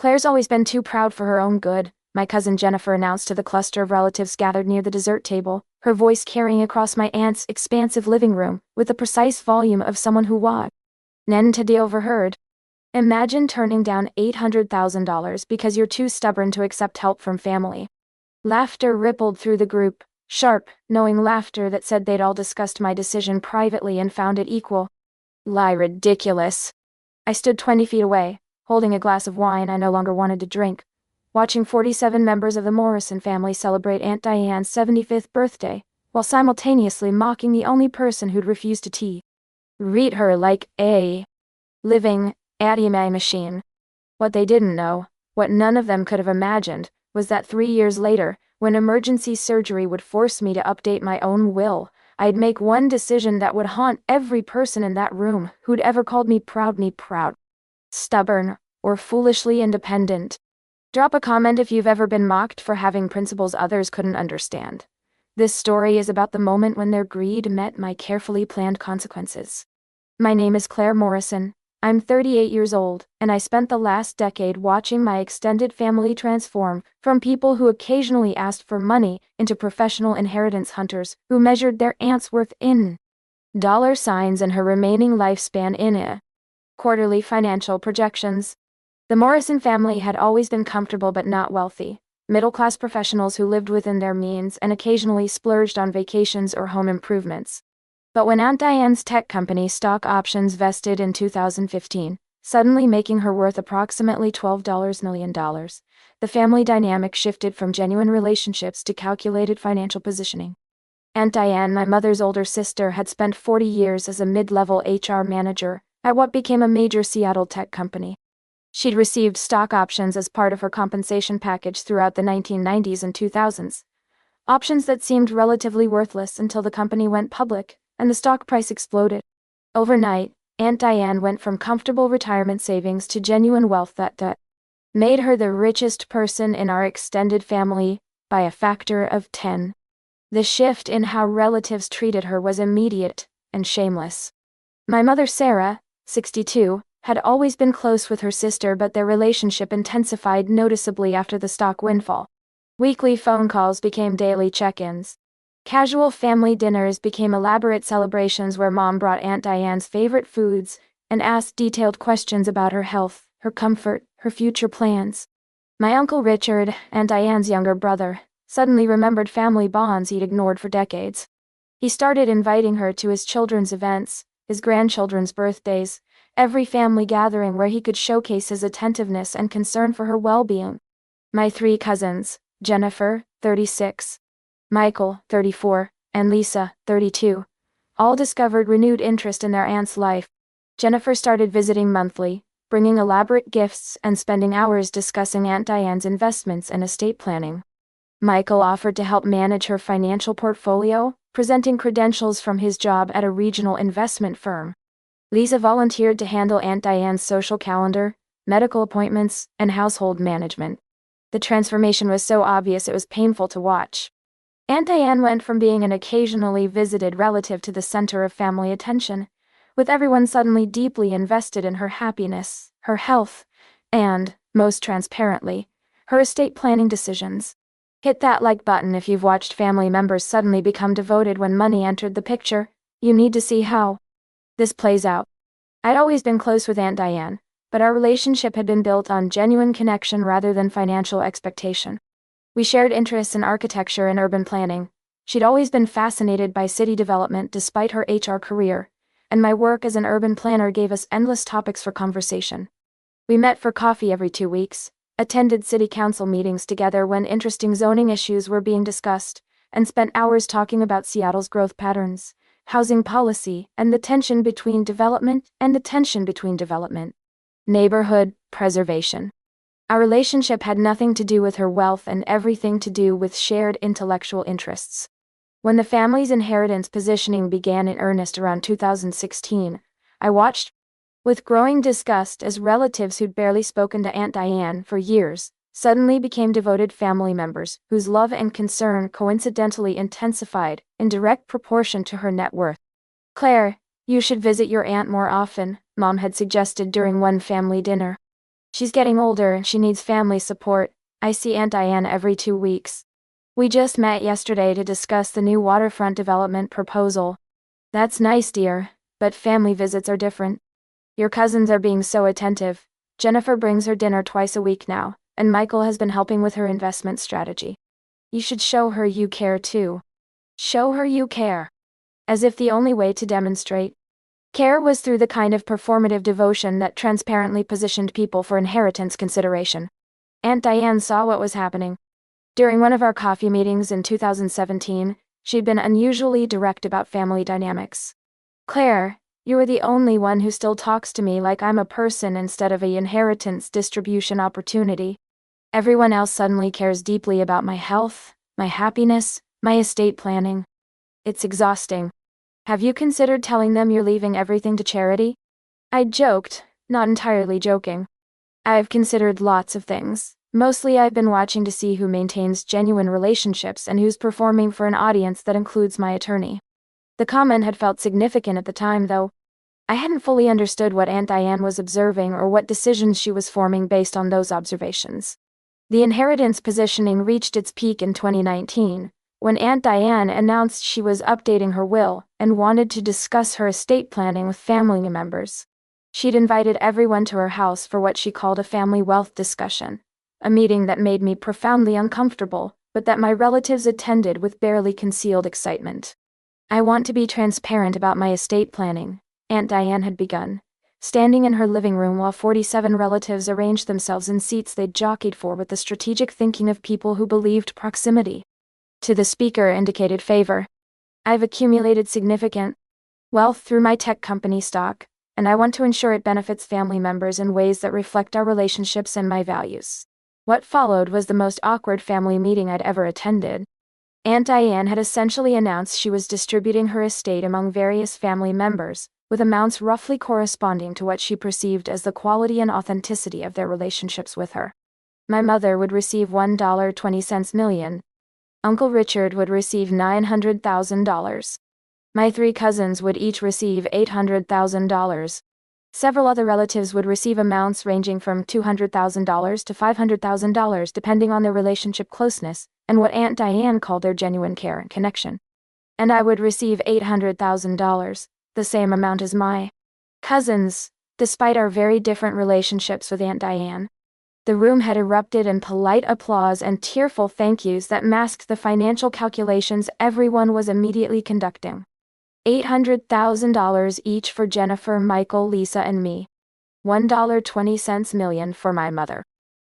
Claire's always been too proud for her own good, my cousin Jennifer announced to the cluster of relatives gathered near the dessert table, her voice carrying across my aunt's expansive living room with the precise volume of someone who watched. Nen Tadi overheard. Imagine turning down $800,000 because you're too stubborn to accept help from family. Laughter rippled through the group, sharp, knowing laughter that said they'd all discussed my decision privately and found it equal. Lie ridiculous. I stood 20 feet away, holding a glass of wine I no longer wanted to drink, watching 47 members of the Morrison family celebrate Aunt Diane's 75th birthday, while simultaneously mocking the only person who'd refused to treat her like a living ATM machine. What they didn't know, what none of them could have imagined, was that 3 years later, when emergency surgery would force me to update my own will, I'd make one decision that would haunt every person in that room who'd ever called me proud, stubborn, or foolishly independent. Drop a comment if you've ever been mocked for having principles others couldn't understand. This story is about the moment when their greed met my carefully planned consequences. My name is Claire Morrison. I'm 38 years old, and I spent the last decade watching my extended family transform from people who occasionally asked for money into professional inheritance hunters who measured their aunt's worth in dollar signs and her remaining lifespan in quarterly financial projections. The Morrison family had always been comfortable but not wealthy, middle-class professionals who lived within their means and occasionally splurged on vacations or home improvements. But when Aunt Diane's tech company stock options vested in 2015, suddenly making her worth approximately $12 million, the family dynamic shifted from genuine relationships to calculated financial positioning. Aunt Diane, my mother's older sister, had spent 40 years as a mid-level HR manager at what became a major Seattle tech company. She'd received stock options as part of her compensation package throughout the 1990s and 2000s. Options that seemed relatively worthless until the company went public and the stock price exploded. Overnight, Aunt Diane went from comfortable retirement savings to genuine wealth that made her the richest person in our extended family by a factor of 10. The shift in how relatives treated her was immediate and shameless. My mother Sarah, 62, had always been close with her sister, but their relationship intensified noticeably after the stock windfall. Weekly phone calls became daily check-ins. Casual family dinners became elaborate celebrations where Mom brought Aunt Diane's favorite foods and asked detailed questions about her health, her comfort, her future plans. My Uncle Richard, Aunt Diane's younger brother, suddenly remembered family bonds he'd ignored for decades. He started inviting her to his children's events, his grandchildren's birthdays, every family gathering where he could showcase his attentiveness and concern for her well-being. My 3 cousins, Jennifer, 36, Michael, 34, and Lisa, 32, all discovered renewed interest in their aunt's life. Jennifer started visiting monthly, bringing elaborate gifts and spending hours discussing Aunt Diane's investments and estate planning. Michael offered to help manage her financial portfolio, presenting credentials from his job at a regional investment firm. Lisa volunteered to handle Aunt Diane's social calendar, medical appointments, and household management. The transformation was so obvious it was painful to watch. Aunt Diane went from being an occasionally visited relative to the center of family attention, with everyone suddenly deeply invested in her happiness, her health, and, most transparently, her estate planning decisions. Hit that like button if you've watched family members suddenly become devoted when money entered the picture. You need to see how this plays out. I'd always been close with Aunt Diane, but our relationship had been built on genuine connection rather than financial expectation. We shared interests in architecture and urban planning. She'd always been fascinated by city development despite her HR career, and my work as an urban planner gave us endless topics for conversation. We met for coffee every 2 weeks, attended city council meetings together when interesting zoning issues were being discussed, and spent hours talking about Seattle's growth patterns, housing policy, and the tension between development neighborhood preservation. Our relationship had nothing to do with her wealth and everything to do with shared intellectual interests. When the family's inheritance positioning began in earnest around 2016, I watched with growing disgust as relatives who'd barely spoken to Aunt Diane for years suddenly became devoted family members whose love and concern coincidentally intensified in direct proportion to her net worth. "Claire, you should visit your aunt more often," Mom had suggested during one family dinner. She's getting older and she needs family support. I see Aunt Diane every 2 weeks. We just met yesterday to discuss the new waterfront development proposal. That's nice, dear, but family visits are different. Your cousins are being so attentive. Jennifer brings her dinner twice a week now, and Michael has been helping with her investment strategy. You should show her you care too. Show her you care. As if the only way to demonstrate care was through the kind of performative devotion that transparently positioned people for inheritance consideration. Aunt Diane saw what was happening. During one of our coffee meetings in 2017, she'd been unusually direct about family dynamics. Claire, you are the only one who still talks to me like I'm a person instead of a inheritance distribution opportunity. Everyone else suddenly cares deeply about my health, my happiness, my estate planning. It's exhausting. Have you considered telling them you're leaving everything to charity? I joked, not entirely joking. I've considered lots of things. Mostly I've been watching to see who maintains genuine relationships and who's performing for an audience that includes my attorney. The comment had felt significant at the time, though. I hadn't fully understood what Aunt Diane was observing or what decisions she was forming based on those observations. The inheritance positioning reached its peak in 2019, when Aunt Diane announced she was updating her will and wanted to discuss her estate planning with family members. She'd invited everyone to her house for what she called a family wealth discussion, a meeting that made me profoundly uncomfortable, but that my relatives attended with barely concealed excitement. I want to be transparent about my estate planning, Aunt Diane had begun, standing in her living room while 47 relatives arranged themselves in seats they'd jockeyed for with the strategic thinking of people who believed proximity to the speaker indicated favor. I've accumulated significant wealth through my tech company stock, and I want to ensure it benefits family members in ways that reflect our relationships and my values. What followed was the most awkward family meeting I'd ever attended. Aunt Diane had essentially announced she was distributing her estate among various family members, with amounts roughly corresponding to what she perceived as the quality and authenticity of their relationships with her. My mother would receive $1.20 million. Uncle Richard would receive $900,000. My 3 cousins would each receive $800,000. Several other relatives would receive amounts ranging from $200,000 to $500,000 depending on their relationship closeness and what Aunt Diane called their genuine care and connection. And I would receive $800,000, the same amount as my cousins, despite our very different relationships with Aunt Diane. The room had erupted in polite applause and tearful thank yous that masked the financial calculations everyone was immediately conducting. $800,000 each for Jennifer, Michael, Lisa, and me. $1.20 million for my mother.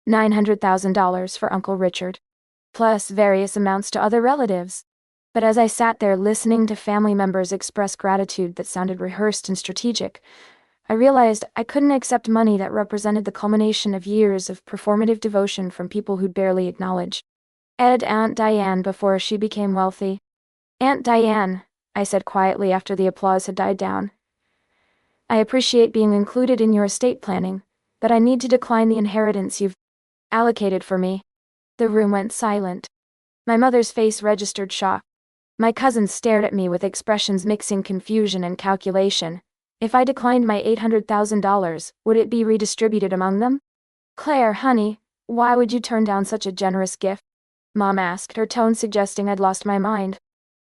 $900,000 for Uncle Richard. Plus various amounts to other relatives. But as I sat there listening to family members express gratitude that sounded rehearsed and strategic, I realized I couldn't accept money that represented the culmination of years of performative devotion from people who'd barely acknowledge Aunt Diane before she became wealthy. Aunt Diane, I said quietly after the applause had died down. I appreciate being included in your estate planning, but I need to decline the inheritance you've allocated for me. The room went silent. My mother's face registered shock. My cousins stared at me with expressions mixing confusion and calculation. If I declined my $800,000, would it be redistributed among them? Claire, honey, why would you turn down such a generous gift? Mom asked, her tone suggesting I'd lost my mind.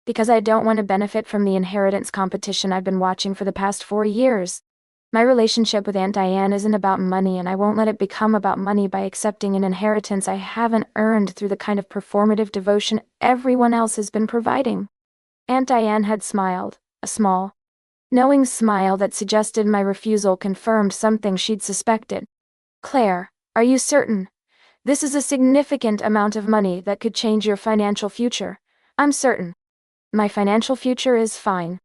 Because I don't want to benefit from the inheritance competition I've been watching for the past 4 years. My relationship with Aunt Diane isn't about money, and I won't let it become about money by accepting an inheritance I haven't earned through the kind of performative devotion everyone else has been providing. Aunt Diane had smiled, a small, knowing smile that suggested my refusal confirmed something she'd suspected. Claire, are you certain? This is a significant amount of money that could change your financial future. I'm certain. My financial future is fine.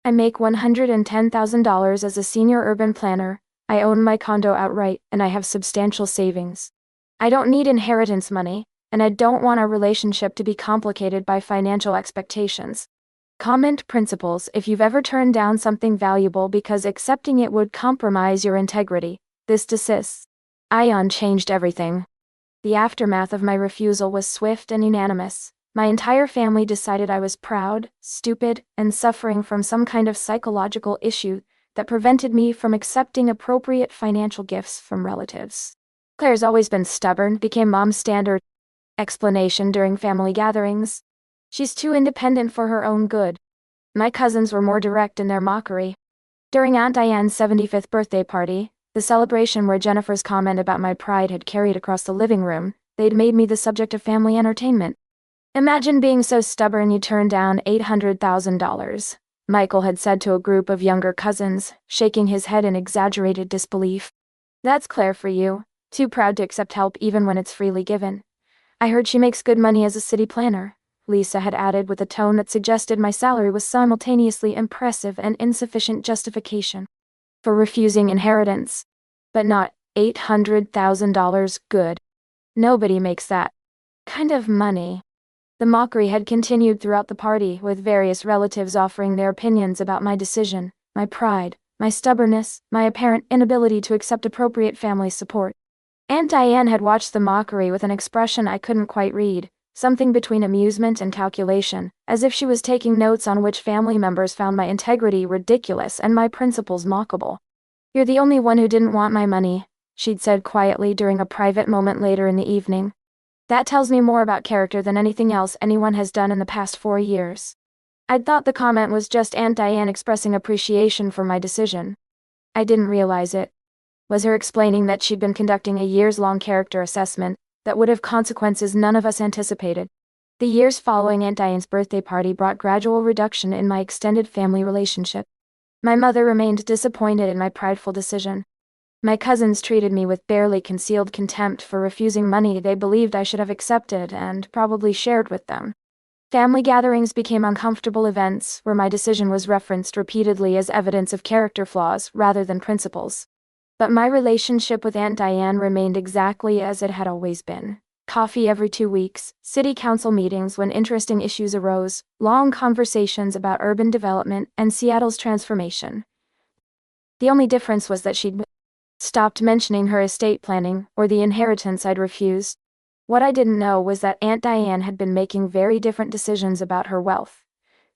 I make $110,000 as a senior urban planner, I own my condo outright, and I have substantial savings. I don't need inheritance money, and I don't want our relationship to be complicated by financial expectations. Comment principles: if you've ever turned down something valuable because accepting it would compromise your integrity, this desists. Ion changed everything. The aftermath of my refusal was swift and unanimous. My entire family decided I was proud, stupid, and suffering from some kind of psychological issue that prevented me from accepting appropriate financial gifts from relatives. Claire's always been stubborn, became Mom's standard explanation during family gatherings. She's too independent for her own good. My cousins were more direct in their mockery. During Aunt Diane's 75th birthday party, the celebration where Jennifer's comment about my pride had carried across the living room, they'd made me the subject of family entertainment. Imagine being so stubborn you turned down $800,000, Michael had said to a group of younger cousins, shaking his head in exaggerated disbelief. That's Claire for you, too proud to accept help even when it's freely given. I heard she makes good money as a city planner, Lisa had added with a tone that suggested my salary was simultaneously impressive and insufficient justification for refusing inheritance. But not $800,000 good. Nobody makes that kind of money. The mockery had continued throughout the party, with various relatives offering their opinions about my decision, my pride, my stubbornness, my apparent inability to accept appropriate family support. Aunt Diane had watched the mockery with an expression I couldn't quite read, something between amusement and calculation, as if she was taking notes on which family members found my integrity ridiculous and my principles mockable. "You're the only one who didn't want my money," she'd said quietly during a private moment later in the evening. "That tells me more about character than anything else anyone has done in the past 4 years." I'd thought the comment was just Aunt Diane expressing appreciation for my decision. I didn't realize it was her explaining that she'd been conducting a years-long character assessment that would have consequences none of us anticipated. The years following Aunt Diane's birthday party brought gradual reduction in my extended family relationship. My mother remained disappointed in my prideful decision. My cousins treated me with barely concealed contempt for refusing money they believed I should have accepted and probably shared with them. Family gatherings became uncomfortable events where my decision was referenced repeatedly as evidence of character flaws rather than principles. But my relationship with Aunt Diane remained exactly as it had always been. Coffee every 2 weeks, city council meetings when interesting issues arose, long conversations about urban development and Seattle's transformation. The only difference was that she'd stopped mentioning her estate planning or the inheritance I'd refused. What I didn't know was that Aunt Diane had been making very different decisions about her wealth.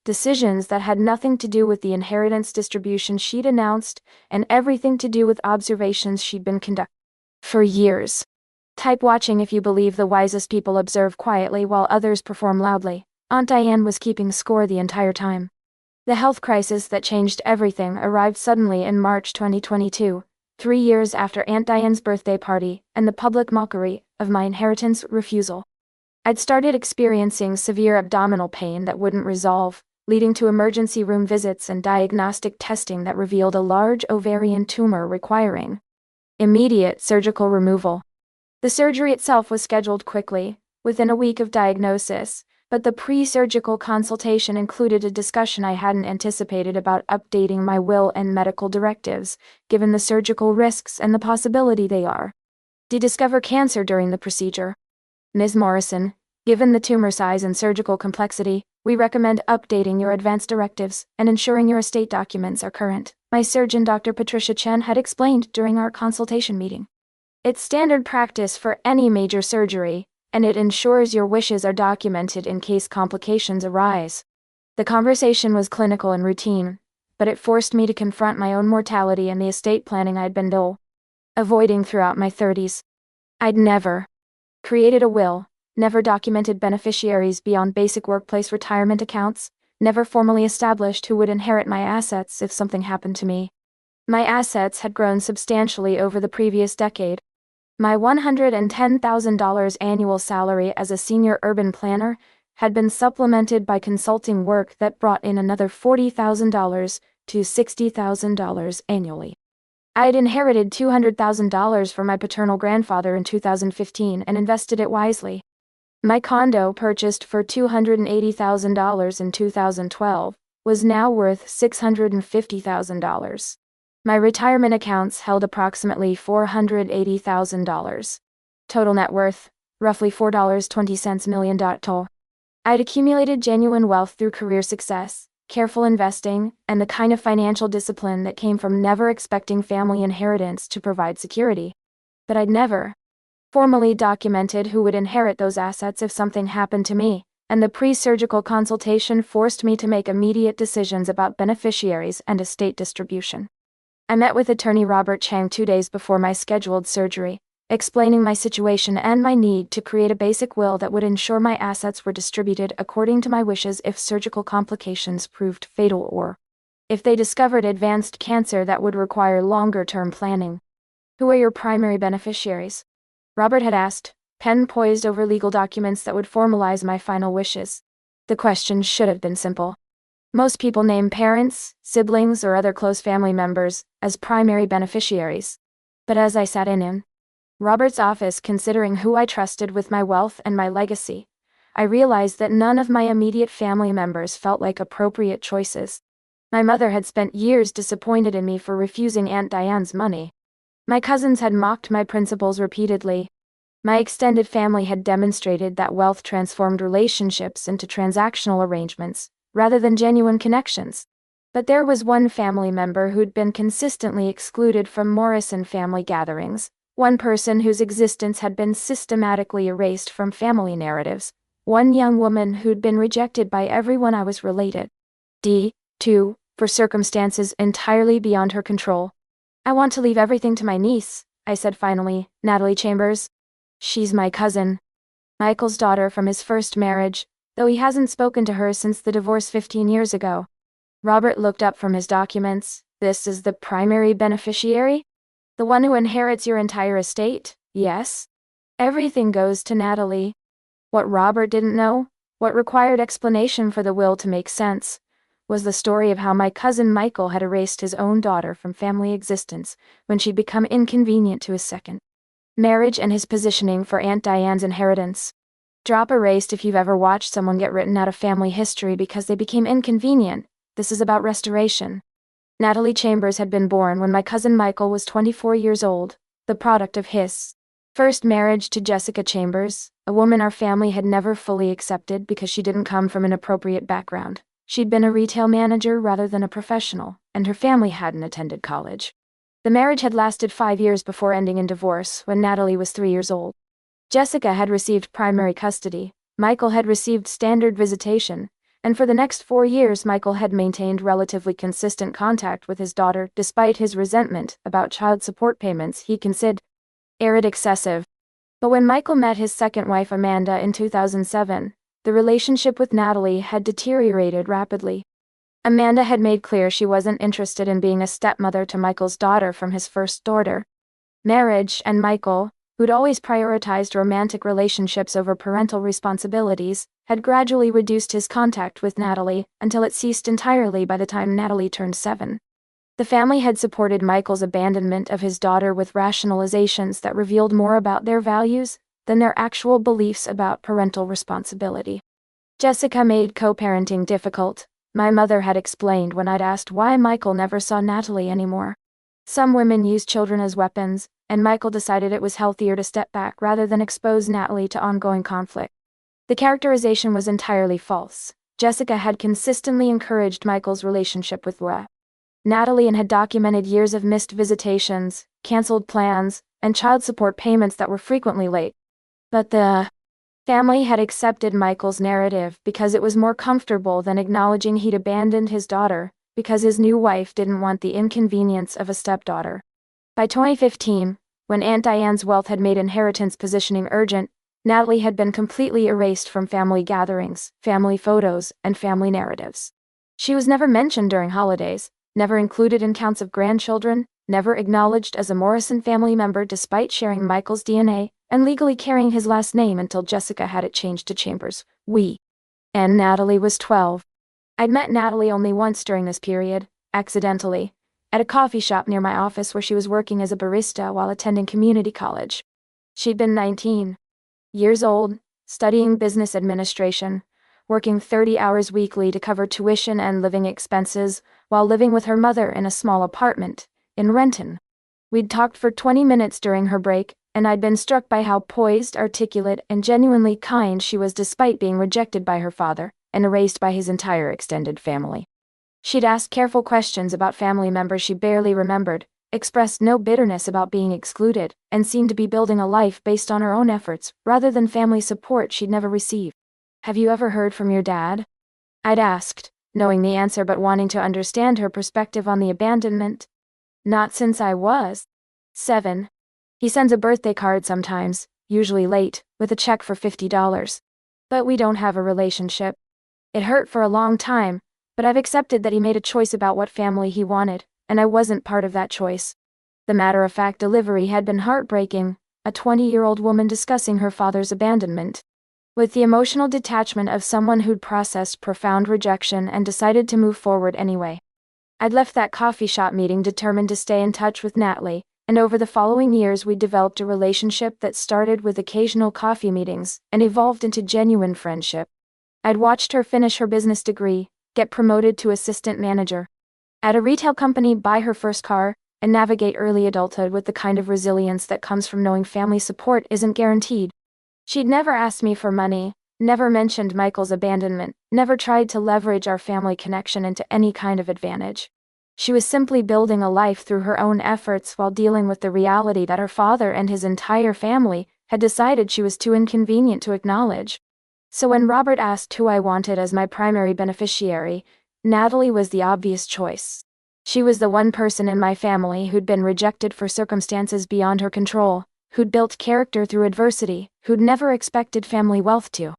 Decisions that had nothing to do with the inheritance distribution she'd announced and everything to do with observations she'd been conducting for years. Type watching if you believe the wisest people observe quietly while others perform loudly. Aunt Diane was keeping score the entire time. The health crisis that changed everything arrived suddenly in March 2022. 3 years after Aunt Diane's birthday party and the public mockery of my inheritance refusal. I'd started experiencing severe abdominal pain that wouldn't resolve, leading to emergency room visits and diagnostic testing that revealed a large ovarian tumor requiring immediate surgical removal. The surgery itself was scheduled quickly, within a week of diagnosis, but the pre-surgical consultation included a discussion I hadn't anticipated about updating my will and medical directives, given the surgical risks and the possibility they are to discover cancer during the procedure. Ms. Morrison, given the tumor size and surgical complexity, we recommend updating your advance directives and ensuring your estate documents are current, my surgeon Dr. Patricia Chen had explained during our consultation meeting. It's standard practice for any major surgery, and it ensures your wishes are documented in case complications arise. The conversation was clinical and routine, but it forced me to confront my own mortality and the estate planning I'd been avoiding throughout my 30s. I'd never created a will, never documented beneficiaries beyond basic workplace retirement accounts, never formally established who would inherit my assets if something happened to me. My assets had grown substantially over the previous decade. My $110,000 annual salary as a senior urban planner had been supplemented by consulting work that brought in another $40,000 to $60,000 annually. I had inherited $200,000 from my paternal grandfather in 2015 and invested it wisely. My condo, purchased for $280,000 in 2012, was now worth $650,000. My retirement accounts held approximately $480,000. Total net worth, roughly $4.20 million. I'd accumulated genuine wealth through career success, careful investing, and the kind of financial discipline that came from never expecting family inheritance to provide security. But I'd never formally documented who would inherit those assets if something happened to me, and the pre-surgical consultation forced me to make immediate decisions about beneficiaries and estate distribution. I met with attorney Robert Chang 2 days before my scheduled surgery, explaining my situation and my need to create a basic will that would ensure my assets were distributed according to my wishes if surgical complications proved fatal or if they discovered advanced cancer that would require longer-term planning. "Who are your primary beneficiaries?" Robert had asked, pen poised over legal documents that would formalize my final wishes. The question should have been simple. Most people name parents, siblings, or other close family members as primary beneficiaries. But as I sat in Robert's office considering who I trusted with my wealth and my legacy, I realized that none of my immediate family members felt like appropriate choices. My mother had spent years disappointed in me for refusing Aunt Diane's money. My cousins had mocked my principles repeatedly. My extended family had demonstrated that wealth transformed relationships into transactional arrangements, rather than genuine connections. But there was one family member who'd been consistently excluded from Morrison family gatherings, one person whose existence had been systematically erased from family narratives, one young woman who'd been rejected by everyone I was related to, for circumstances entirely beyond her control. "I want to leave everything to my niece," I said finally, "Natalie Chambers. She's my cousin. Michael's daughter from his first marriage, though he hasn't spoken to her since the divorce 15 years ago." Robert looked up from his documents. "This is the primary beneficiary? The one who inherits your entire estate?" "Yes. Everything goes to Natalie." What Robert didn't know, what required explanation for the will to make sense, was the story of how my cousin Michael had erased his own daughter from family existence when she'd become inconvenient to his second marriage and his positioning for Aunt Diane's inheritance. Drop erased if you've ever watched someone get written out of family history because they became inconvenient. This is about restoration. Natalie Chambers had been born when my cousin Michael was 24 years old, the product of his first marriage to Jessica Chambers, a woman our family had never fully accepted because she didn't come from an appropriate background. She'd been a retail manager rather than a professional, and her family hadn't attended college. The marriage had lasted 5 years before ending in divorce when Natalie was 3 years old. Jessica had received primary custody, Michael had received standard visitation, and for the next 4 years Michael had maintained relatively consistent contact with his daughter despite his resentment about child support payments he considered excessive. But when Michael met his second wife Amanda in 2007, the relationship with Natalie had deteriorated rapidly. Amanda had made clear she wasn't interested in being a stepmother to Michael's daughter from his first daughter marriage, and Michael, who'd always prioritized romantic relationships over parental responsibilities, had gradually reduced his contact with Natalie until it ceased entirely by the time Natalie turned 7. The family had supported Michael's abandonment of his daughter with rationalizations that revealed more about their values than their actual beliefs about parental responsibility. Jessica made co-parenting difficult, my mother had explained when I'd asked why Michael never saw Natalie anymore. Some women use children as weapons, and Michael decided it was healthier to step back rather than expose Natalie to ongoing conflict. The characterization was entirely false. Jessica had consistently encouraged Michael's relationship with Natalie and had documented years of missed visitations, canceled plans, and child support payments that were frequently late. But the family had accepted Michael's narrative because it was more comfortable than acknowledging he'd abandoned his daughter, because his new wife didn't want the inconvenience of a stepdaughter. By 2015, when Aunt Diane's wealth had made inheritance positioning urgent, Natalie had been completely erased from family gatherings, family photos, and family narratives. She was never mentioned during holidays, never included in counts of grandchildren, never acknowledged as a Morrison family member despite sharing Michael's DNA, and legally carrying his last name until Jessica had it changed to Chambers. And Natalie was 12. I'd met Natalie only once during this period, accidentally, at a coffee shop near my office where she was working as a barista while attending community college. She'd been 19 years old, studying business administration, working 30 hours weekly to cover tuition and living expenses, while living with her mother in a small apartment in Renton. We'd talked for 20 minutes during her break, and I'd been struck by how poised, articulate, and genuinely kind she was despite being rejected by her father and erased by his entire extended family. She'd asked careful questions about family members she barely remembered, expressed no bitterness about being excluded, and seemed to be building a life based on her own efforts rather than family support she'd never received. "Have you ever heard from your dad?" I'd asked, knowing the answer but wanting to understand her perspective on the abandonment. "Not since I was 7. He sends a birthday card sometimes, usually late, with a check for $50. But we don't have a relationship. It hurt for a long time, but I've accepted that he made a choice about what family he wanted, and I wasn't part of that choice. The matter-of-fact delivery had been heartbreaking, a 20-year-old woman discussing her father's abandonment. With the emotional detachment of someone who'd processed profound rejection and decided to move forward anyway. I'd left that coffee shop meeting determined to stay in touch with Natalie, and over the following years we developed a relationship that started with occasional coffee meetings and evolved into genuine friendship. I'd watched her finish her business degree, get promoted to assistant manager at a retail company, buy her first car, and navigate early adulthood with the kind of resilience that comes from knowing family support isn't guaranteed. She'd never asked me for money, never mentioned Michael's abandonment, never tried to leverage our family connection into any kind of advantage. She was simply building a life through her own efforts while dealing with the reality that her father and his entire family had decided she was too inconvenient to acknowledge. So when Robert asked who I wanted as my primary beneficiary, Natalie was the obvious choice. She was the one person in my family who'd been rejected for circumstances beyond her control, who'd built character through adversity, who'd never expected family wealth to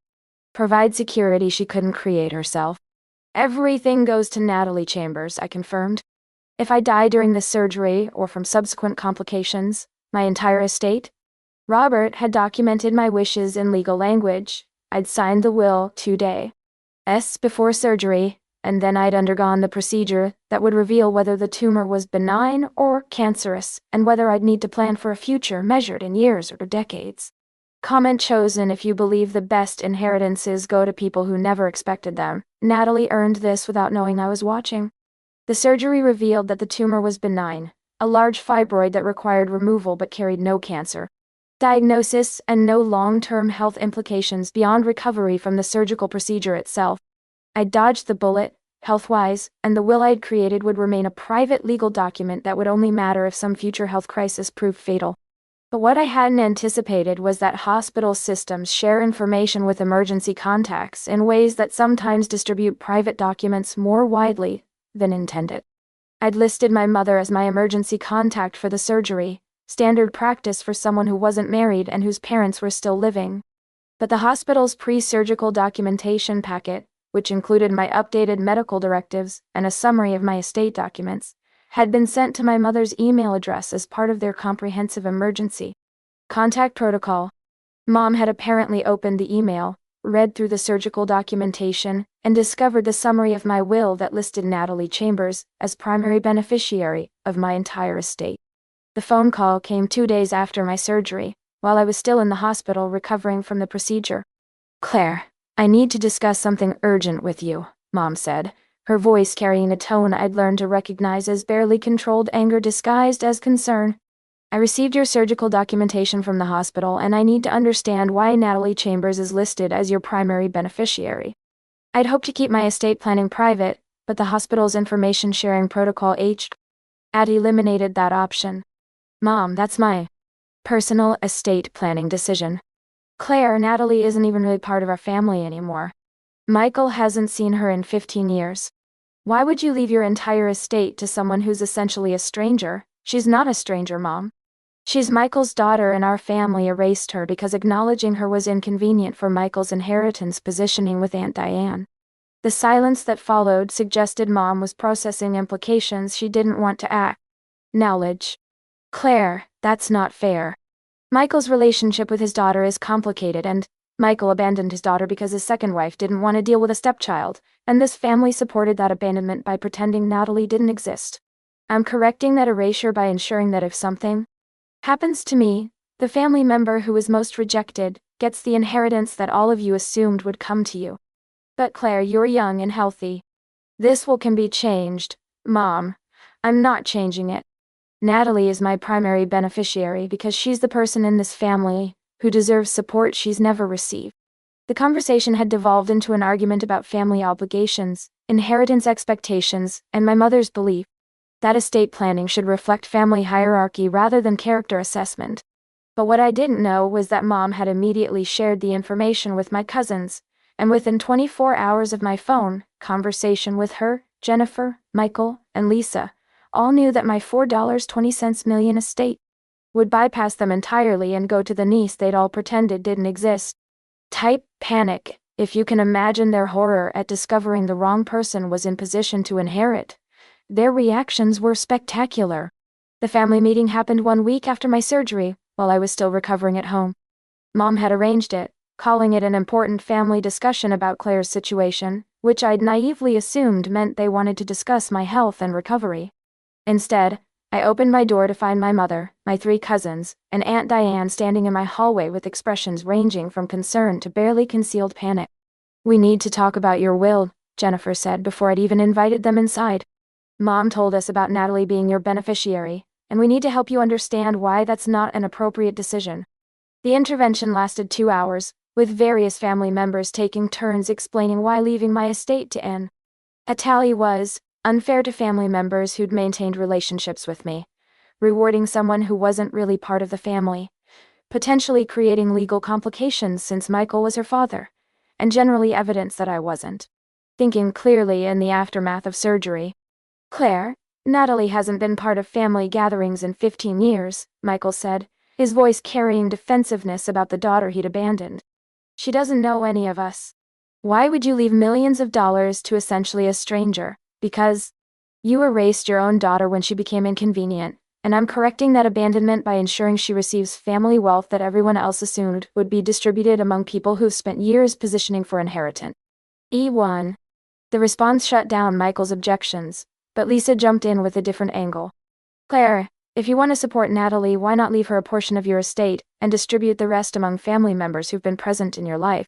provide security she couldn't create herself. Everything goes to Natalie Chambers, I confirmed. If I die during this surgery or from subsequent complications, my entire estate? Robert had documented my wishes in legal language. I'd signed the will 2 days before surgery, and then I'd undergone the procedure that would reveal whether the tumor was benign or cancerous, and whether I'd need to plan for a future measured in years or decades. Comment chosen: if you believe the best inheritances go to people who never expected them. Natalie earned this without knowing I was watching. The surgery revealed that the tumor was benign, a large fibroid that required removal but carried no cancer diagnosis and no long-term health implications beyond recovery from the surgical procedure itself. I dodged the bullet, health-wise, and the will I'd created would remain a private legal document that would only matter if some future health crisis proved fatal. But what I hadn't anticipated was that hospital systems share information with emergency contacts in ways that sometimes distribute private documents more widely than intended. I'd listed my mother as my emergency contact for the surgery, standard practice for someone who wasn't married and whose parents were still living. But the hospital's pre-surgical documentation packet, which included my updated medical directives and a summary of my estate documents, had been sent to my mother's email address as part of their comprehensive emergency contact protocol. Mom had apparently opened the email, read through the surgical documentation, and discovered the summary of my will that listed Natalie Chambers as primary beneficiary of my entire estate. The phone call came 2 days after my surgery, while I was still in the hospital recovering from the procedure. "Claire, I need to discuss something urgent with you," Mom said, her voice carrying a tone I'd learned to recognize as barely controlled anger disguised as concern. "I received your surgical documentation from the hospital, and I need to understand why Natalie Chambers is listed as your primary beneficiary. I'd hoped to keep my estate planning private, but the hospital's information sharing protocol had eliminated that option." "Mom, that's my personal estate planning decision. Claire, Natalie isn't even really part of our family anymore. Michael hasn't seen her in 15 years. Why would you leave your entire estate to someone who's essentially a stranger?" "She's not a stranger, Mom. She's Michael's daughter, and our family erased her because acknowledging her was inconvenient for Michael's inheritance positioning with Aunt Diane." The silence that followed suggested Mom was processing implications she didn't want to acknowledge. "Claire, that's not fair. Michael's relationship with his daughter is complicated, and Michael abandoned his daughter because his second wife didn't want to deal with a stepchild, and this family supported that abandonment by pretending Natalie didn't exist. I'm correcting that erasure by ensuring that if something happens to me, the family member who was most rejected gets the inheritance that all of you assumed would come to you. But Claire, you're young and healthy. This can be changed, Mom. I'm not changing it. Natalie is my primary beneficiary because she's the person in this family who deserves support she's never received." The conversation had devolved into an argument about family obligations, inheritance expectations, and my mother's belief that estate planning should reflect family hierarchy rather than character assessment. But what I didn't know was that Mom had immediately shared the information with my cousins, and within 24 hours of my phone conversation with her, Jennifer, Michael, and Lisa all knew that my $4.20 million estate would bypass them entirely and go to the niece they'd all pretended didn't exist. Type panic, if you can imagine their horror at discovering the wrong person was in position to inherit. Their reactions were spectacular. The family meeting happened 1 week after my surgery, while I was still recovering at home. Mom had arranged it, calling it an important family discussion about Claire's situation, which I'd naively assumed meant they wanted to discuss my health and recovery. Instead, I opened my door to find my mother, my 3 cousins, and Aunt Diane standing in my hallway with expressions ranging from concern to barely concealed panic. "We need to talk about your will," Jennifer said before I'd even invited them inside. "Mom told us about Natalie being your beneficiary, and we need to help you understand why that's not an appropriate decision." The intervention lasted 2 hours, with various family members taking turns explaining why leaving my estate to N. Natalie was unfair to family members who'd maintained relationships with me, rewarding someone who wasn't really part of the family, potentially creating legal complications since Michael was her father, and generally evidence that I wasn't thinking clearly in the aftermath of surgery. "Claire, Natalie hasn't been part of family gatherings in 15 years, Michael said, his voice carrying defensiveness about the daughter he'd abandoned. "She doesn't know any of us. Why would you leave millions of dollars to essentially a stranger? Because you erased your own daughter when she became inconvenient, and I'm correcting that abandonment by ensuring she receives family wealth that everyone else assumed would be distributed among people who've spent years positioning for inheritance." E1. The response shut down Michael's objections, but Lisa jumped in with a different angle. "Claire, if you want to support Natalie, why not leave her a portion of your estate and distribute the rest among family members who've been present in your life?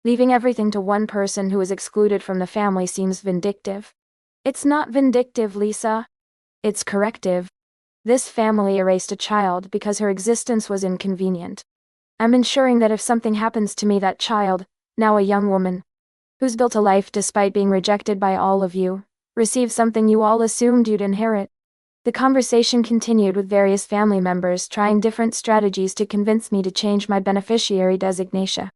Leaving everything to one person who is excluded from the family seems vindictive." "It's not vindictive, Lisa. It's corrective. This family erased a child because her existence was inconvenient. I'm ensuring that if something happens to me, that child, now a young woman, who's built a life despite being rejected by all of you, receives something you all assumed you'd inherit." The conversation continued with various family members trying different strategies to convince me to change my beneficiary designation.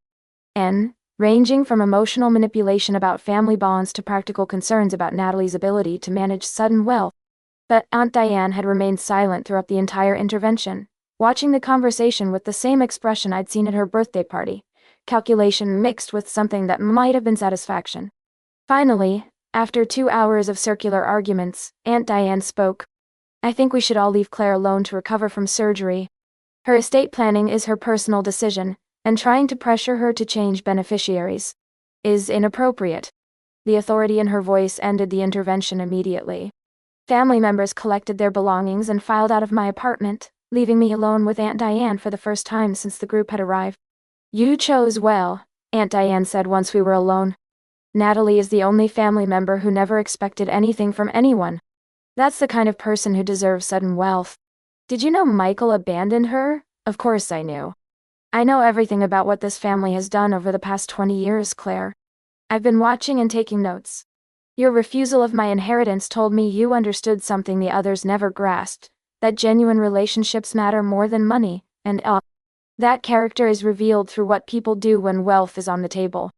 Ranging from emotional manipulation about family bonds to practical concerns about Natalie's ability to manage sudden wealth. But Aunt Diane had remained silent throughout the entire intervention, watching the conversation with the same expression I'd seen at her birthday party, calculation mixed with something that might have been satisfaction. Finally, after 2 hours of circular arguments, Aunt Diane spoke. "I think we should all leave Claire alone to recover from surgery. Her estate planning is her personal decision, and trying to pressure her to change beneficiaries is inappropriate." The authority in her voice ended the intervention immediately. Family members collected their belongings and filed out of my apartment, leaving me alone with Aunt Diane for the first time since the group had arrived. "You chose well," Aunt Diane said once we were alone. "Natalie is the only family member who never expected anything from anyone. That's the kind of person who deserves sudden wealth. Did you know Michael abandoned her?" "Of course I knew. I know everything about what this family has done over the past 20 years, Claire. I've been watching and taking notes. Your refusal of my inheritance told me you understood something the others never grasped, that genuine relationships matter more than money, and that character is revealed through what people do when wealth is on the table."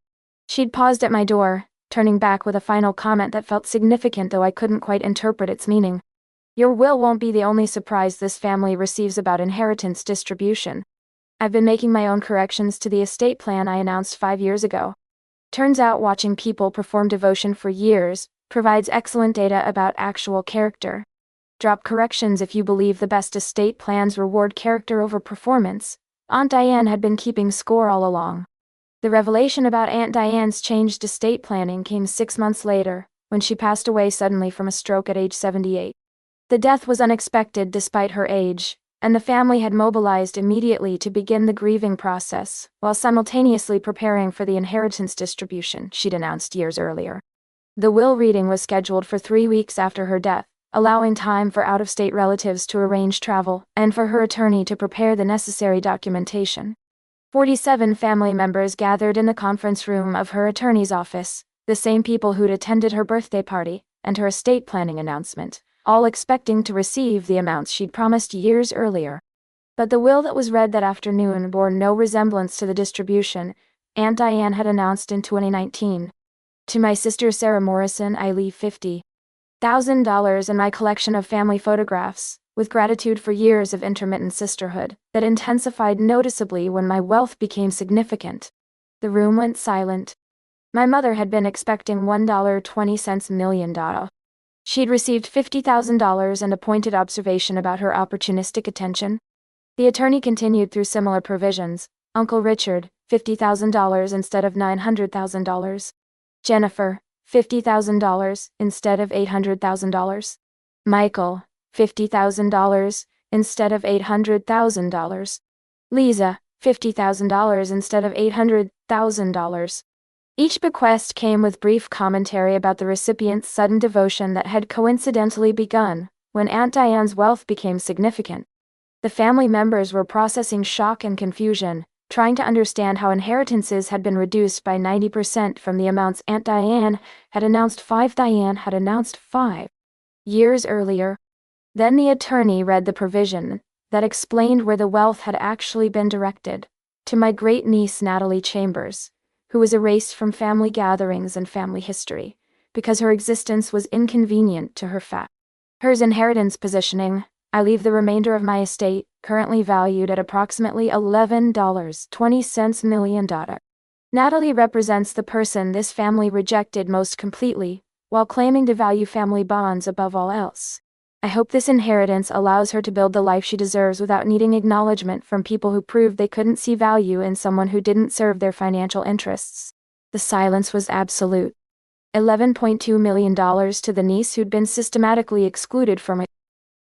She'd paused at my door, turning back with a final comment that felt significant though I couldn't quite interpret its meaning. "Your will won't be the only surprise this family receives about inheritance distribution. I've been making my own corrections to the estate plan I announced 5 years ago. Turns out watching people perform devotion for years provides excellent data about actual character. Drop corrections if you believe the best estate plans reward character over performance." Aunt Diane had been keeping score all along. The revelation about Aunt Diane's changed estate planning came 6 months later, when she passed away suddenly from a stroke at age 78. The death was unexpected despite her age, and the family had mobilized immediately to begin the grieving process, while simultaneously preparing for the inheritance distribution she'd announced years earlier. The will reading was scheduled for 3 weeks after her death, allowing time for out-of-state relatives to arrange travel, and for her attorney to prepare the necessary documentation. 47 family members gathered in the conference room of her attorney's office, the same people who'd attended her birthday party and her estate planning announcement, all expecting to receive the amounts she'd promised years earlier. But the will that was read that afternoon bore no resemblance to the distribution Aunt Diane had announced in 2019. "To my sister Sarah Morrison, I leave $50,000 and my collection of family photographs, with gratitude for years of intermittent sisterhood that intensified noticeably when my wealth became significant. The room went silent. My mother had been expecting $1.20 million. She'd received $50,000 and a pointed observation about her opportunistic attention. The attorney continued through similar provisions. Uncle Richard, $50,000 instead of $900,000. Jennifer, $50,000 instead of $800,000. Michael, $50,000 instead of $800,000. Lisa, $50,000 instead of $800,000. Each bequest came with brief commentary about the recipient's sudden devotion that had coincidentally begun when Aunt Diane's wealth became significant. The family members were processing shock and confusion, trying to understand how inheritances had been reduced by 90% from the amounts Aunt Diane had announced 5 years earlier. Then the attorney read the provision that explained where the wealth had actually been directed: to my great-niece Natalie Chambers, who was erased from family gatherings and family history because her existence was inconvenient to hers inheritance positioning. I leave the remainder of my estate, currently valued at approximately $11.20 million. Natalie represents the person this family rejected most completely, while claiming to value family bonds above all else. I hope this inheritance allows her to build the life she deserves without needing acknowledgement from people who proved they couldn't see value in someone who didn't serve their financial interests. The silence was absolute. $11.2 million to the niece who'd been systematically excluded from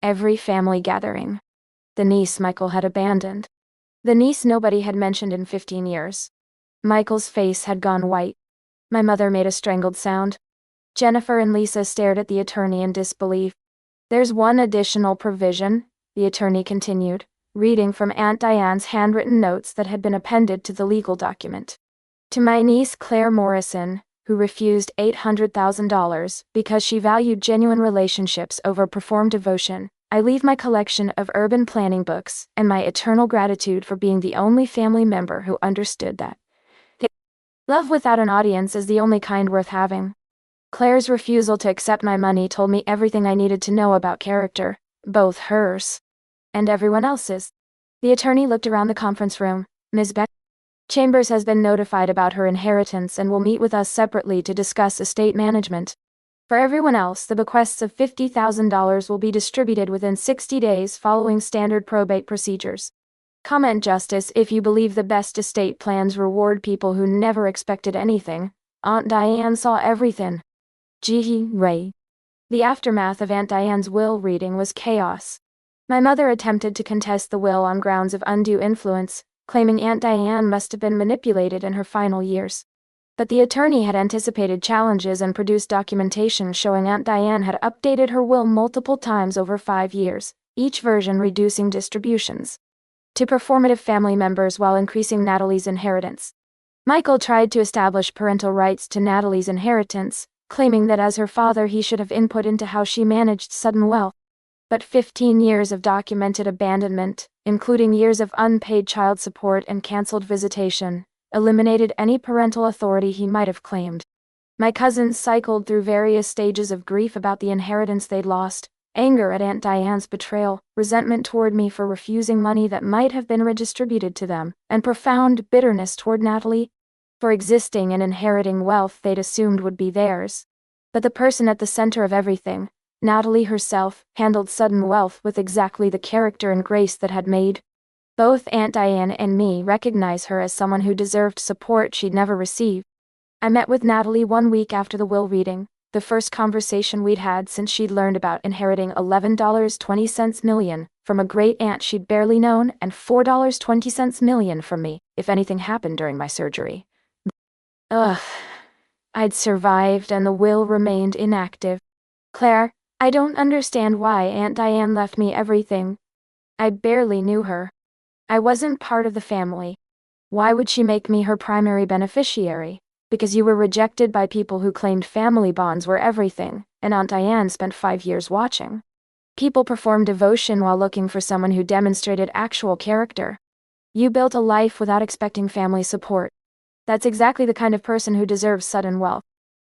every family gathering. The niece Michael had abandoned. The niece nobody had mentioned in 15 years. Michael's face had gone white. My mother made a strangled sound. Jennifer and Lisa stared at the attorney in disbelief. There's one additional provision, the attorney continued, reading from Aunt Diane's handwritten notes that had been appended to the legal document. To my niece Claire Morrison, who refused $800,000 because she valued genuine relationships over performed devotion, I leave my collection of urban planning books and my eternal gratitude for being the only family member who understood that love without an audience is the only kind worth having. Claire's refusal to accept my money told me everything I needed to know about character, both hers and everyone else's. The attorney looked around the conference room. Ms. Chambers has been notified about her inheritance and will meet with us separately to discuss estate management. For everyone else, the bequests of $50,000 will be distributed within 60 days following standard probate procedures. Comment Justice if you believe the best estate plans reward people who never expected anything. Aunt Diane saw everything. G. Ray. The aftermath of Aunt Diane's will reading was chaos. My mother attempted to contest the will on grounds of undue influence, claiming Aunt Diane must have been manipulated in her final years. But the attorney had anticipated challenges and produced documentation showing Aunt Diane had updated her will multiple times over 5 years, each version reducing distributions to performative family members while increasing Natalie's inheritance. Michael tried to establish parental rights to Natalie's inheritance, claiming that as her father he should have input into how she managed sudden wealth. But 15 years of documented abandonment, including years of unpaid child support and canceled visitation, eliminated any parental authority he might have claimed. My cousins cycled through various stages of grief about the inheritance they'd lost: anger at Aunt Diane's betrayal, resentment toward me for refusing money that might have been redistributed to them, and profound bitterness toward Natalie for existing and inheriting wealth they'd assumed would be theirs. But the person at the center of everything, Natalie herself, handled sudden wealth with exactly the character and grace that had made both Aunt Diane and me recognize her as someone who deserved support she'd never received. I met with Natalie 1 week after the will reading, the first conversation we'd had since she'd learned about inheriting $11.20 million from a great-aunt she'd barely known and $4.20 million from me if anything happened during my surgery. Ugh. I'd survived and the will remained inactive. Claire, I don't understand why Aunt Diane left me everything. I barely knew her. I wasn't part of the family. Why would she make me her primary beneficiary? Because you were rejected by people who claimed family bonds were everything, and Aunt Diane spent 5 years watching. People perform devotion while looking for someone who demonstrated actual character. You built a life without expecting family support. That's exactly the kind of person who deserves sudden wealth.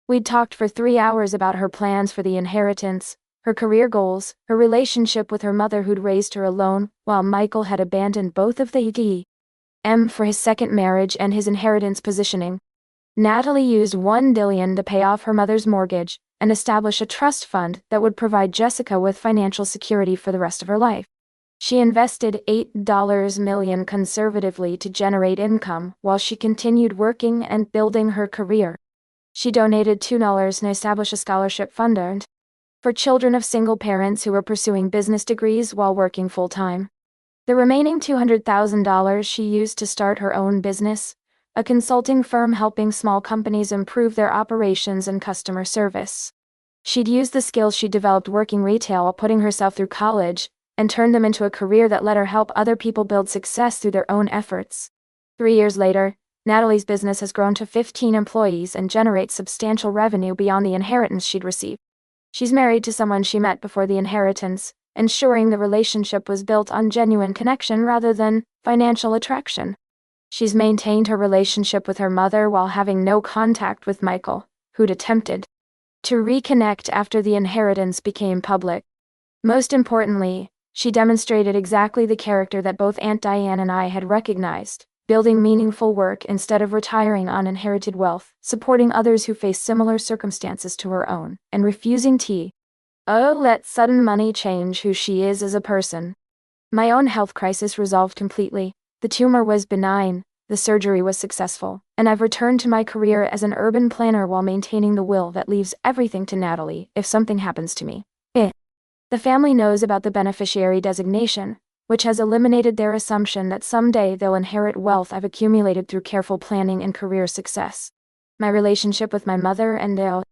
We'd talked for 3 hours about her plans for the inheritance, her career goals, her relationship with her mother who'd raised her alone, while Michael had abandoned both of the E.M. for his second marriage and his inheritance positioning. Natalie used $1 billion to pay off her mother's mortgage and establish a trust fund that would provide Jessica with financial security for the rest of her life. She invested $8 million conservatively to generate income while she continued working and building her career. She donated $2 to establish a scholarship fund for children of single parents who were pursuing business degrees while working full-time. The remaining $200,000 she used to start her own business, a consulting firm helping small companies improve their operations and customer service. She'd used the skills she developed working retail while putting herself through college, and turned them into a career that let her help other people build success through their own efforts. 3 years later, Natalie's business has grown to 15 employees and generates substantial revenue beyond the inheritance she'd received. She's married to someone she met before the inheritance, ensuring the relationship was built on genuine connection rather than financial attraction. She's maintained her relationship with her mother while having no contact with Michael, who'd attempted to reconnect after the inheritance became public. Most importantly, she demonstrated exactly the character that both Aunt Diane and I had recognized, building meaningful work instead of retiring on inherited wealth, supporting others who face similar circumstances to her own, and refusing to let sudden money change who she is as a person. My own health crisis resolved completely. The tumor was benign, the surgery was successful, and I've returned to my career as an urban planner while maintaining the will that leaves everything to Natalie if something happens to me. The family knows about the beneficiary designation, which has eliminated their assumption that someday they'll inherit wealth I've accumulated through careful planning and career success. My relationship with my mother and their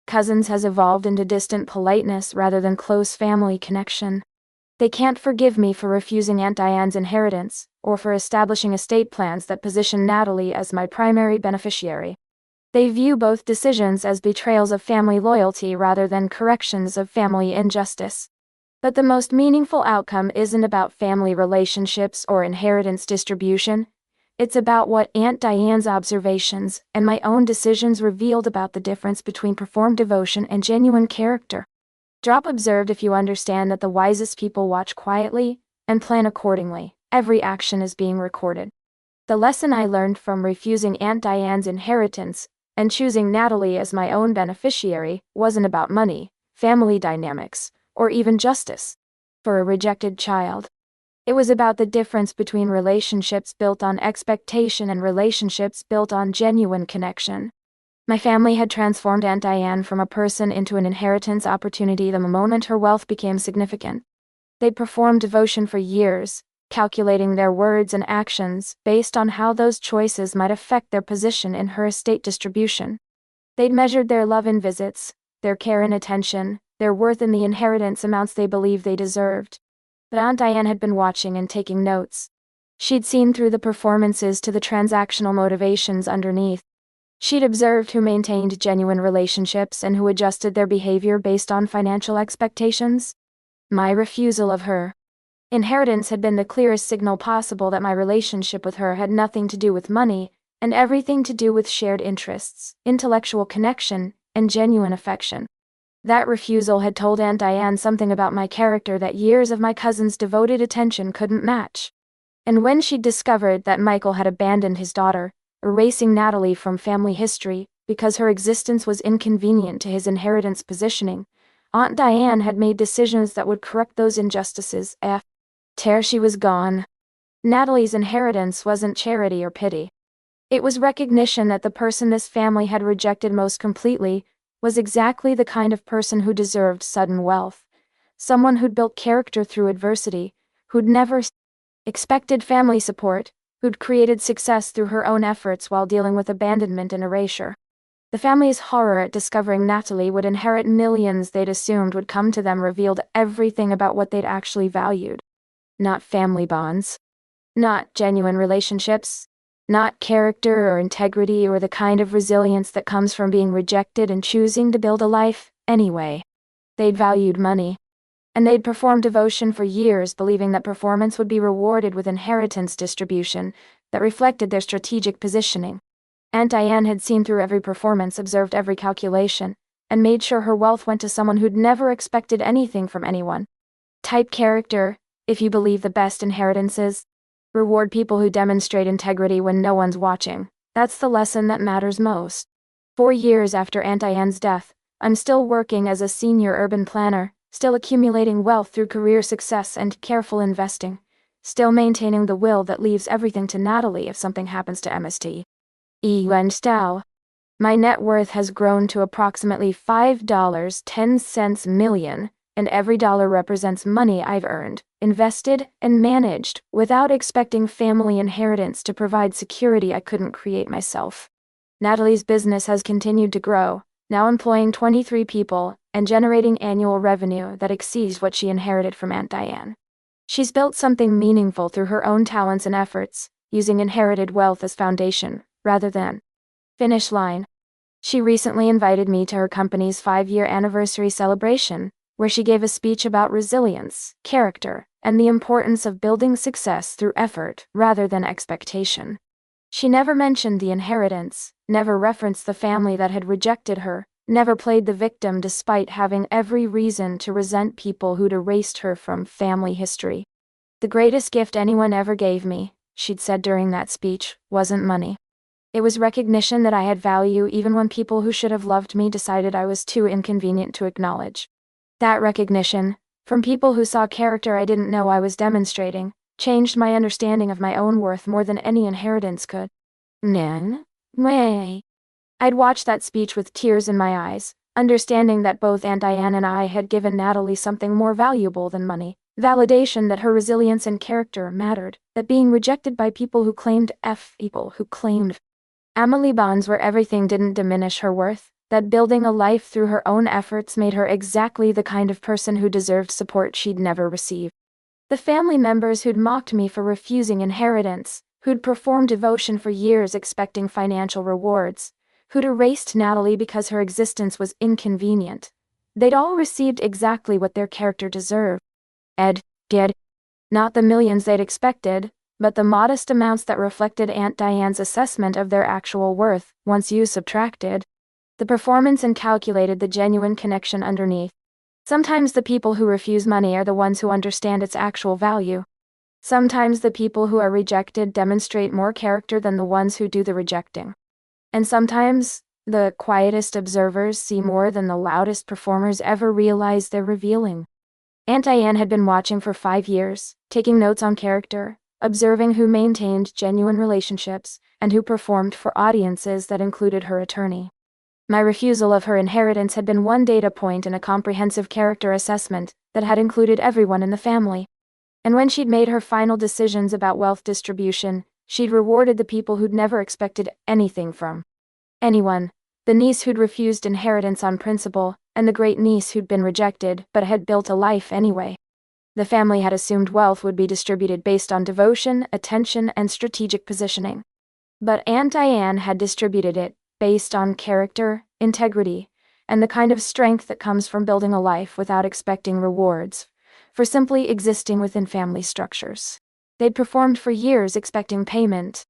cousins has evolved into distant politeness rather than close family connection. They can't forgive me for refusing Aunt Diane's inheritance, or for establishing estate plans that position Natalie as my primary beneficiary. They view both decisions as betrayals of family loyalty rather than corrections of family injustice. But the most meaningful outcome isn't about family relationships or inheritance distribution. It's about what Aunt Diane's observations and my own decisions revealed about the difference between performed devotion and genuine character. Drop observed if you understand that the wisest people watch quietly and plan accordingly. Every action is being recorded. The lesson I learned from refusing Aunt Diane's inheritance and choosing Natalie as my own beneficiary wasn't about money, family dynamics, or even justice for a rejected child. It was about the difference between relationships built on expectation and relationships built on genuine connection. My family had transformed Aunt Diane from a person into an inheritance opportunity the moment her wealth became significant. They'd performed devotion for years, calculating their words and actions based on how those choices might affect their position in her estate distribution. They'd measured their love in visits, their care and attention, their worth in the inheritance amounts they believed they deserved. But Aunt Diane had been watching and taking notes. She'd seen through the performances to the transactional motivations underneath. She'd observed who maintained genuine relationships and who adjusted their behavior based on financial expectations. My refusal of her inheritance had been the clearest signal possible that my relationship with her had nothing to do with money, and everything to do with shared interests, intellectual connection, and genuine affection. That refusal had told Aunt Diane something about my character that years of my cousin's devoted attention couldn't match. And when she'd discovered that Michael had abandoned his daughter, erasing Natalie from family history because her existence was inconvenient to his inheritance positioning, Aunt Diane had made decisions that would correct those injustices. After she was gone, Natalie's inheritance wasn't charity or pity. It was recognition that the person this family had rejected most completely was exactly the kind of person who deserved sudden wealth. Someone who'd built character through adversity, who'd never expected family support, who'd created success through her own efforts while dealing with abandonment and erasure. The family's horror at discovering Natalie would inherit millions they'd assumed would come to them revealed everything about what they'd actually valued. Not family bonds. Not genuine relationships. Not character or integrity or the kind of resilience that comes from being rejected and choosing to build a life anyway. They'd valued money. And they'd performed devotion for years believing that performance would be rewarded with inheritance distribution that reflected their strategic positioning. Aunt Diane had seen through every performance, observed every calculation, and made sure her wealth went to someone who'd never expected anything from anyone. Type character, if you believe the best inheritances, reward people who demonstrate integrity when no one's watching. That's the lesson that matters most. 4 years after Aunt Diane's death, I'm still working as a senior urban planner, still accumulating wealth through career success and careful investing, still maintaining the will that leaves everything to Natalie if something happens to MST. And Stow. My net worth has grown to approximately $5.10 million, and every dollar represents money I've earned, invested, and managed, without expecting family inheritance to provide security I couldn't create myself. Natalie's business has continued to grow, now employing 23 people, and generating annual revenue that exceeds what she inherited from Aunt Diane. She's built something meaningful through her own talents and efforts, using inherited wealth as foundation, rather than finish line. She recently invited me to her company's 5-year anniversary celebration, where she gave a speech about resilience, character, and the importance of building success through effort rather than expectation. She never mentioned the inheritance, never referenced the family that had rejected her, never played the victim despite having every reason to resent people who'd erased her from family history. The greatest gift anyone ever gave me, she'd said during that speech, wasn't money. It was recognition that I had value even when people who should have loved me decided I was too inconvenient to acknowledge. That recognition, from people who saw character I didn't know I was demonstrating, changed my understanding of my own worth more than any inheritance could. I'd watched that speech with tears in my eyes, understanding that both Aunt Diane and I had given Natalie something more valuable than money, validation that her resilience and character mattered, that being rejected by people who claimed Emily bonds where everything didn't diminish her worth, that building a life through her own efforts made her exactly the kind of person who deserved support she'd never received. The family members who'd mocked me for refusing inheritance, who'd performed devotion for years expecting financial rewards, who'd erased Natalie because her existence was inconvenient, they'd all received exactly what their character deserved. Not the millions they'd expected, but the modest amounts that reflected Aunt Diane's assessment of their actual worth, once you subtracted the performance and calculated the genuine connection underneath. Sometimes the people who refuse money are the ones who understand its actual value. Sometimes the people who are rejected demonstrate more character than the ones who do the rejecting. And sometimes, the quietest observers see more than the loudest performers ever realize they're revealing. Aunt Diane had been watching for 5 years, taking notes on character, observing who maintained genuine relationships, and who performed for audiences that included her attorney. My refusal of her inheritance had been one data point in a comprehensive character assessment that had included everyone in the family. And when she'd made her final decisions about wealth distribution, she'd rewarded the people who'd never expected anything from anyone, the niece who'd refused inheritance on principle, and the great niece who'd been rejected but had built a life anyway. The family had assumed wealth would be distributed based on devotion, attention, and strategic positioning. But Aunt Diane had distributed it based on character, integrity, and the kind of strength that comes from building a life without expecting rewards, for simply existing within family structures. They'd performed for years expecting payment,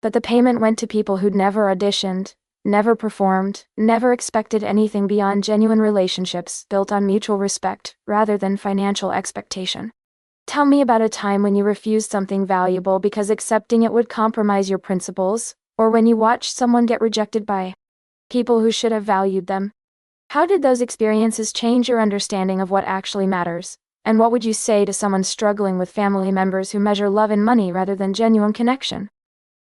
but the payment went to people who'd never auditioned, never performed, never expected anything beyond genuine relationships built on mutual respect rather than financial expectation. Tell me about a time when you refused something valuable because accepting it would compromise your principles, or when you watched someone get rejected by people who should have valued them. How did those experiences change your understanding of what actually matters? And what would you say to someone struggling with family members who measure love in money rather than genuine connection?